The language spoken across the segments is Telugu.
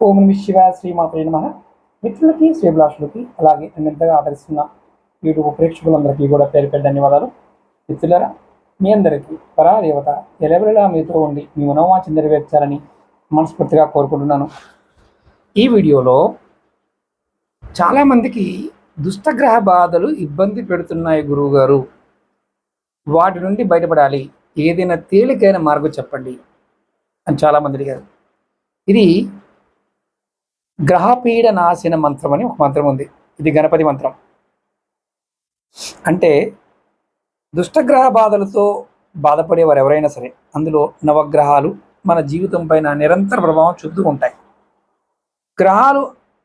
ఓం నమ శివాయ శ్రీమాత్రే నమః. మిత్రులకి శ్రీభిలాషులకి అలాగే నన్ను ఎంతగా ఆదరిస్తున్న యూట్యూబ్ ప్రేక్షకులందరికీ కూడా పేరు పేరు ధన్యవాదాలు. మిత్రులరా, మీ అందరికీ పరాదేవత ఎలవెలలా మీతో ఉండి మీ మనోవాంఛ నెరవేర్చాలని మనస్ఫూర్తిగా కోరుకుంటున్నాను. ఈ వీడియోలో చాలామందికి దుష్టగ్రహ బాధలు ఇబ్బంది పెడుతున్నాయి గురువుగారు, వాటి నుండి బయటపడాలి, ఏదైనా తేలికైన మార్గం చెప్పండి అని చాలామంది అడిగారు. ఇది గ్రహపీడ నాశన మంత్రం అని ఒక మంత్రం ఉంది. ఇది గణపతి మంత్రం. అంటే దుష్టగ్రహ బాధలతో బాధపడేవారు ఎవరైనా సరే, అందులో నవగ్రహాలు మన జీవితం పైన నిరంతర ప్రభావం చూపుతూ ఉంటాయి. గ్రహాలు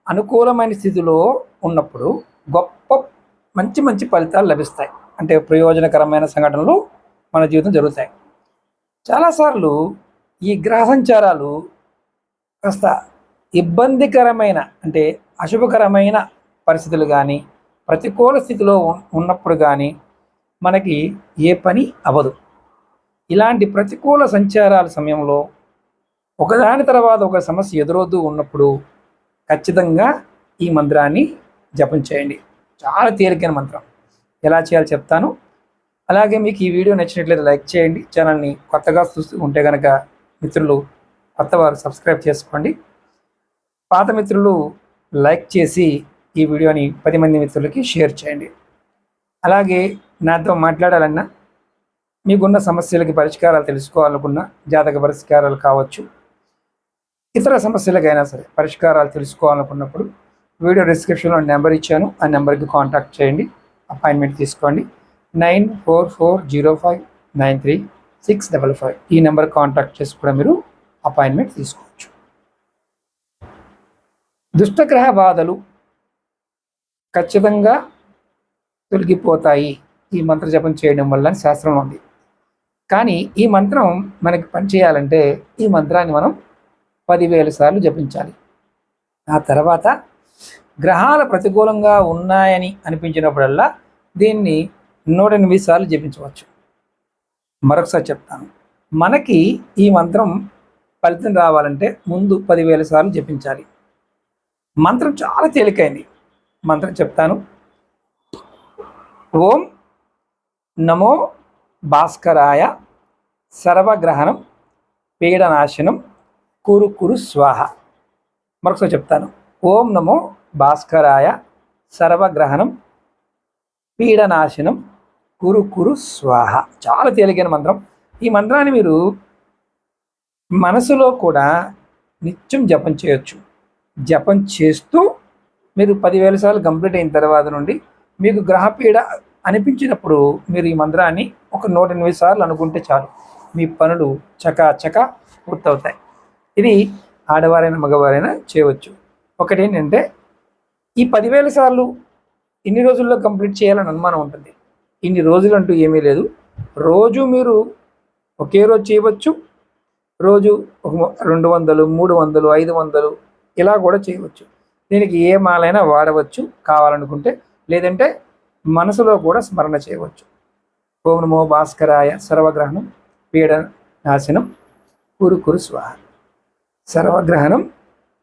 అనుకూలమైన స్థితిలో ఉన్నప్పుడు గొప్ప మంచి మంచి ఫలితాలు లభిస్తాయి. అంటే ప్రయోజనకరమైన సంఘటనలు మన జీవితం జరుగుతాయి. చాలాసార్లు ఈ గ్రహ సంచారాలు కాస్త ఇబ్బందికరమైన అంటే అశుభకరమైన పరిస్థితులు కానీ, ప్రతికూల స్థితిలో ఉన్నప్పుడు కానీ మనకి ఏ పని అవ్వదు. ఇలాంటి ప్రతికూల సంచారాల సమయంలో ఒకదాని తర్వాత ఒక సమస్య ఎదురవుతూ ఉన్నప్పుడు ఖచ్చితంగా ఈ మంత్రాన్ని జపం చేయండి. చాలా తేలికైన మంత్రం. ఎలా చేయాలో చెప్తాను. అలాగే మీకు ఈ వీడియో నచ్చినట్లయితే లైక్ చేయండి. ఛానల్ని కొత్తగా చూస్తూ ఉంటే కనుక మిత్రులు కొత్తవారు సబ్స్క్రైబ్ చేసుకోండి. పాత మిత్రులు లైక్ చేసి ఈ వీడియోని 10 మంది మిత్రులకి షేర్ చేయండి. అలాగే నాతో మాట్లాడాలన్నా, మీకున్న సమస్యలకి పరిష్కారాలు తెలుసుకోవాలనుకున్నా, జాతక పరిష్కారాలు కావచ్చు, ఇతర సమస్యలకైనా సరే పరిష్కారాలు తెలుసుకోవాలనుకున్నప్పుడు వీడియో డిస్క్రిప్షన్లో నెంబర్ ఇచ్చాను. ఆ నెంబర్కి కాంటాక్ట్ చేయండి, అపాయింట్మెంట్ తీసుకోండి. 9440593655 ఈ నెంబర్ కాంటాక్ట్ చేసి కూడా మీరు అపాయింట్మెంట్ తీసుకోవచ్చు. దుష్టగ్రహ బాధలు ఖచ్చితంగా తొలగిపోతాయి ఈ మంత్ర జపం చేయడం వల్ల శాస్త్రం ఉంది. కానీ ఈ మంత్రం మనకి పనిచేయాలంటే ఈ మంత్రాన్ని మనం 10,000 సార్లు జపించాలి. ఆ తర్వాత గ్రహాల ప్రతికూలంగా ఉన్నాయని అనిపించినప్పుడల్లా దీన్ని 108 సార్లు జపించవచ్చు. మరొకసారి చెప్తాను. మనకి ఈ మంత్రం ఫలితం రావాలంటే ముందు 10,000 సార్లు జపించాలి. మంత్రం చాలా తేలికైంది. మంత్రం చెప్తాను. ఓం నమో భాస్కరాయ సర్వగ్రహణం పీడనాశనం కురు కురు స్వాహ. మరొకసారి చెప్తాను. ఓం నమో భాస్కరాయ సర్వగ్రహణం పీడనాశనం కురు కురు స్వాహ. చాలా తేలికైన మంత్రం. ఈ మంత్రాన్ని మీరు మనసులో కూడా నిత్యం జపం చేయొచ్చు. జపం చేస్తూ మీరు 10,000 సార్లు కంప్లీట్ అయిన తర్వాత నుండి మీకు గ్రహపీడ అనిపించినప్పుడు మీరు ఈ మంత్రాన్ని ఒక 108 సార్లు అనుకుంటే చాలు, మీ పనులు చకా పూర్తవుతాయి. ఇది ఆడవారైనా మగవారైనా చేయవచ్చు. ఒకటి ఏంటంటే, ఈ 10,000 సార్లు ఇన్ని రోజుల్లో కంప్లీట్ చేయాలని అనుమానం ఉంటుంది. ఇన్ని రోజులు అంటూ ఏమీ లేదు. రోజు మీరు ఒకే రోజు చేయవచ్చు. రోజు 200, 300, 500 ఇలా కూడా చేయవచ్చు. దీనికి ఏ మాలైనా వాడవచ్చు కావాలనుకుంటే. లేదంటే మనసులో కూడా స్మరణ చేయవచ్చు. ఓం నమో భాస్కరాయ సర్వగ్రహణం పీడనాశనం కురు కురు స్వాహ. సర్వగ్రహణం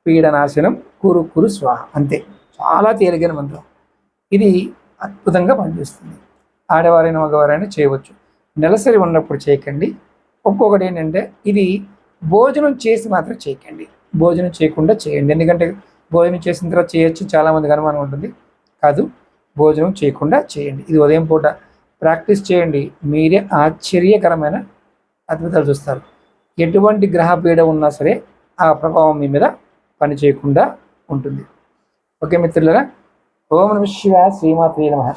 పీడనాశనం కురు కురు స్వాహ. అంతే. చాలా తేలికైన మంత్రం. ఇది అద్భుతంగా పనిచేస్తుంది. ఆడవారైనా మగవారైనా చేయవచ్చు. నెలసరి ఉన్నప్పుడు చేయకండి. ఒక్కొక్కటి ఏంటంటే, ఇది భోజనం చేసి మాత్రం చేయకండి. భోజనం చేయకుండా చేయండి. ఎందుకంటే భోజనం చేసిన తర్వాత చేయొచ్చు, చాలామందికి అనుమానం ఉంటుంది. కాదు, భోజనం చేయకుండా చేయండి. ఇది ఉదయం పూట ప్రాక్టీస్ చేయండి. మీరే ఆశ్చర్యకరమైన అద్భుతాలు చూస్తారు. ఎటువంటి గ్రహ పీడ ఉన్నా సరే ఆ ప్రభావం మీ మీద పని చేయకుండా ఉంటుంది. ఓకే మిత్రులారా, ఓం నమః శివాయ శ్రీమాత్రే నమః.